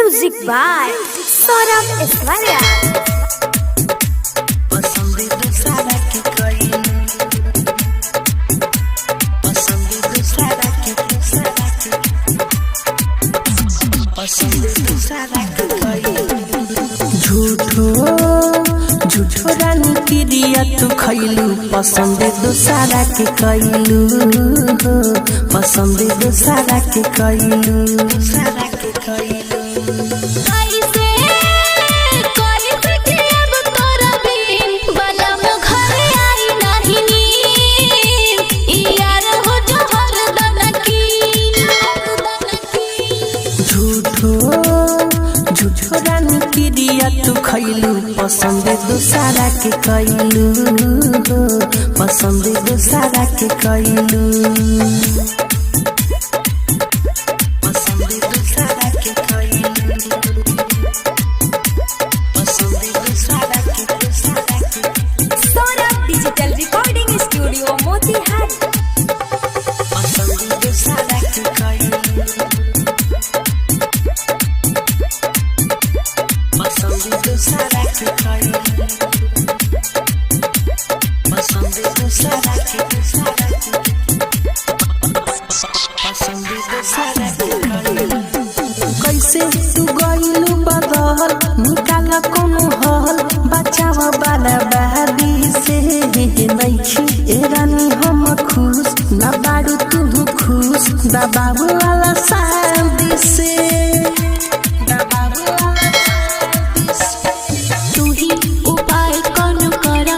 Music by Saurabh Eswaria. झूठो रानी की दिया तू खैलू पसंद दूसरा के कैलू पसंद दूसरा के कैलू झूठो रानी की दिया तू खैलू पसंद दूसरा के कैलू पसंद दूसरा के कैलू पसंद दूसरा के कैलू पसंद दूसरा के Saurabh Digital Recording Studio Motihari. पसंद दूसरा के कैलू पसंद दूसरा के कैलू पसंद दूसरा के पसंद दूसरा के कैलू कैसे तू गइलू बदल निकाल कोनो हल बचावा वाला बादी से नइखी ए रानी हम खुश ना बाड़ू तू खुश दबाव वाला शादी से दबाव वाला शादी से तू ही उपाय कौन कर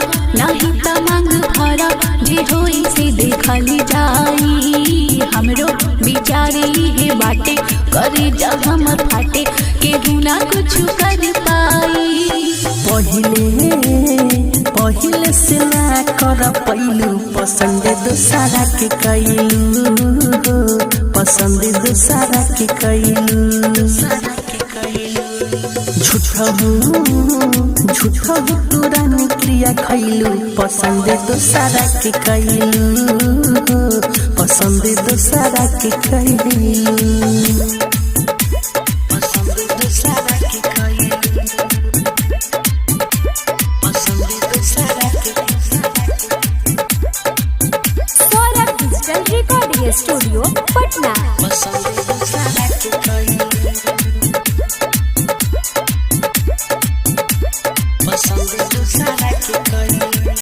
नहीं त मांग भर जे होई से देखल जाई हमरो बिचारे हे बाटे करे जब हमर फाटे केहू ना कुछ कर पाई पहिले से ना कर पैलू पसंद दूसरा के कैलू पसंद दूसरा के कैलू झूठो तू रानी क्रिया खैलू पसंद दूसरा के कैलू पसंद दूसरा के कैलू पसंद दूसरा के कैलू पसंद दूसरा के Saurabh Digital Recording Studio, Patna. पसंद